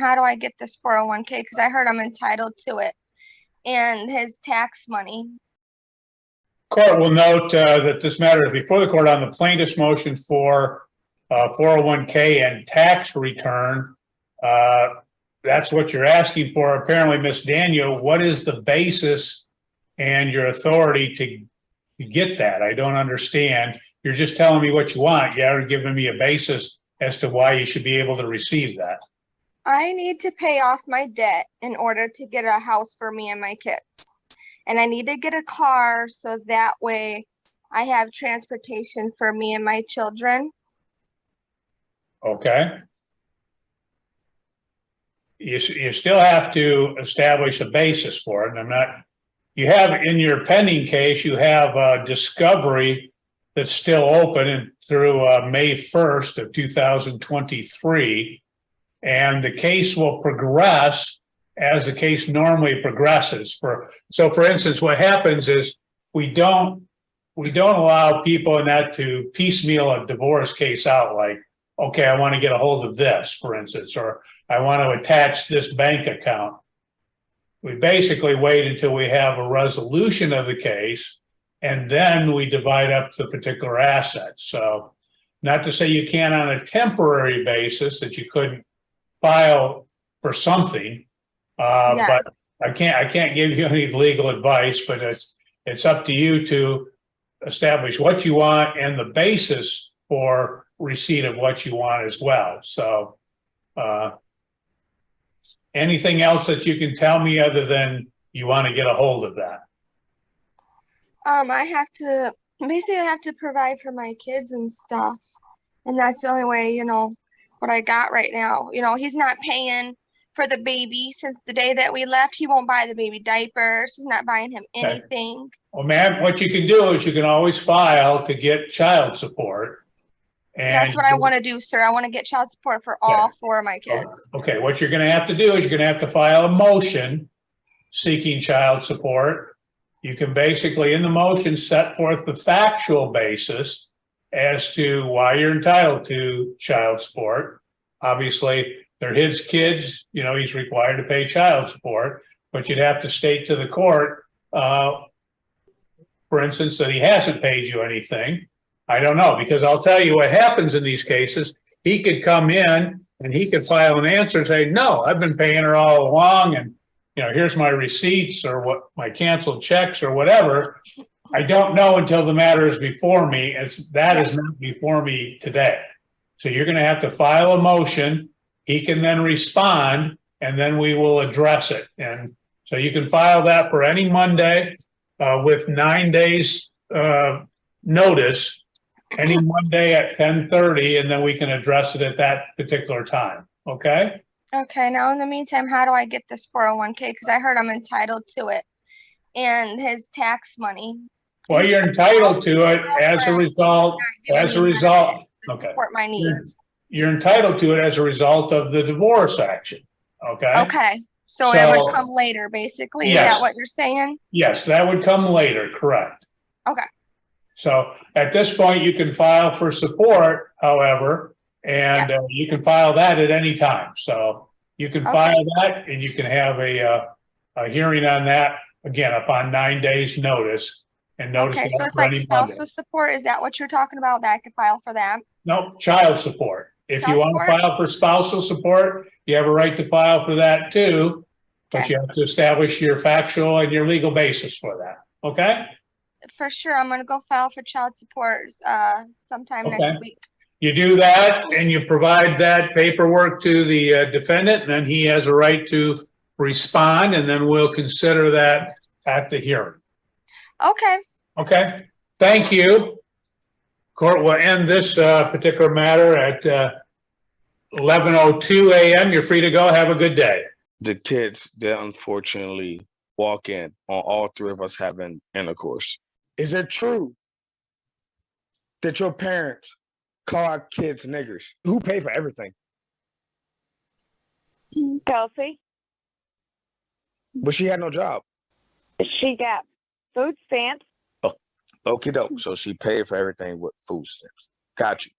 How do I get this 401k? Because I heard I'm entitled to it and his tax money. Court will note that this matter is before the court on the plaintiff's motion for 401k and tax return. That's what you're asking for. Apparently, Ms. Daniel, what is the basis and your authority to get that? I don't understand. You're just telling me what you want. You haven't given me a basis as to why you should be able to receive that. I need to pay off my debt in order to get a house for me and my kids. And I need to get a car so that way I have transportation for me and my children. Okay. You still have to establish a basis for it. And you have in your pending case, you have a discovery that's still open and through May 1st of 2023. And the case will progress as the case normally progresses. So for instance, what happens is we don't allow people in that to piecemeal a divorce case out like, okay, I want to get a hold of this, for instance, or I want to attach this bank account. We basically wait until we have a resolution of the case, and then we divide up the particular assets. So not to say you can't on a temporary basis that you couldn't file for something, Yes. but I can't give you any legal advice, but it's up to you to establish what you want and the basis for receipt of what you want as well. So anything else that you can tell me other than you want to get a hold of that? I have to provide for my kids and stuff. And that's the only way, what I got right now. He's not paying for the baby since the day that we left. He won't buy the baby diapers. He's not buying him anything. Okay. Well, ma'am, what you can do is you can always file to get child support. And that's what I want to do, sir. I want to get child support for all 4 of my kids. Okay, what you're going to have to do is you're going to have to file a motion seeking child support. You can basically, in the motion, set forth the factual basis as to why you're entitled to child support. Obviously, they're his kids, he's required to pay child support, but you'd have to state to the court, for instance, that he hasn't paid you anything. I don't know, because I'll tell you what happens in these cases. He could come in and he could file an answer and say, no, I've been paying her all along, and here's my receipts or what my canceled checks or whatever. I don't know until the matter is before me. That is not before me today. So you're going to have to file a motion. He can then respond, and then we will address it. And so you can file that for any Monday with 9 days notice. Any Monday at 10:30, and then we can address it at that particular time. Okay? Okay. Now, in the meantime, how do I get this 401k? Because I heard I'm entitled to it and his tax money. Well, you're entitled to it as a result. Okay. Support my needs. You're entitled to it as a result of the divorce action. Okay. Okay. So it would come later, basically. Yes. Is that what you're saying? Yes, that would come later. Correct. Okay. So at this point, you can file for support, however, and you can file that at any time. So you can file that, and you can have a hearing on that again upon 9 days notice. And notice. Okay, so it's like spousal support. Is that what you're talking about? That I could file for that? No, child support. If you want to file for spousal support, you have a right to file for that too, but you have to establish your factual and your legal basis for that. Okay. For sure. I'm going to go file for child support sometime next week. You do that and you provide that paperwork to the defendant, and then he has a right to respond, and then we'll consider that at the hearing. Okay. Okay. Thank you. Court will end this particular matter at 11:02 a.m. You're free to go. Have a good day. The kids, they unfortunately walk in on all 3 of us having intercourse. Is it true that your parents call our kids niggers? Who paid for everything? Kelsey. But she had no job. She got food stamps. Oh, okie doke. So she paid for everything with food stamps. Got you.